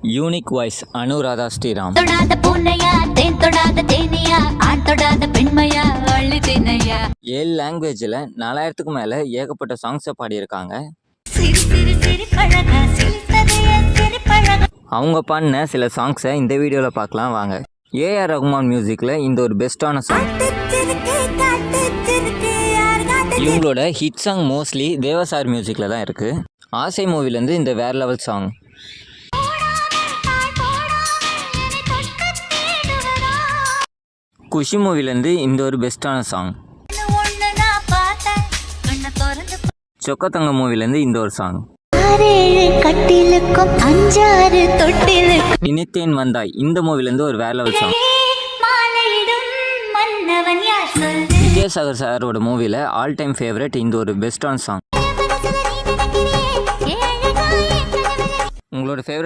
Unique voice Anuradha Sriram. தொடாத பூனையா தேன் தொடாத தேனியா ஆண் தொடாத பெண்மையா அள்ளி தினையா 7 லாங்குவேஜில் 4000க்கும் மேலே ஏகப்பட்ட சாங்ஸை பாடியிருக்காங்க. சிறு சிறு சிறு பழகா சிரித்ததே சிறு பழகா. அவங்க பாடின சில சாங்ஸை இந்த வீடியோவில் பார்க்கலாம் வாங்க. ஏஆர் ரகுமான் மியூசிக்கில் இந்த ஒரு பெஸ்ட்டான சாங். இவங்களோட ஹிட் சாங் மோஸ்ட்லி தேவசார் மியூசிக்கில் தான் இருக்குது. ஆசை மூவிலேருந்து இந்த வேற லெவல் சாங். குஷி மூவிலேருந்து இந்த ஒரு பெஸ்ட்டான சாங். சொக்கத்தங்க மூவிலேருந்து இந்த ஒரு சாங். நினைத்தேன் வந்தாய் இந்த மூவிலேருந்து ஒரு வேற லெவல் சாங். வித்யாசாகர் சாரோட மூவியில் ஆல் டைம் ஃபேவரட் இந்த ஒரு பெஸ்ட்டான சாங். உங்களோட ஃபேவரட்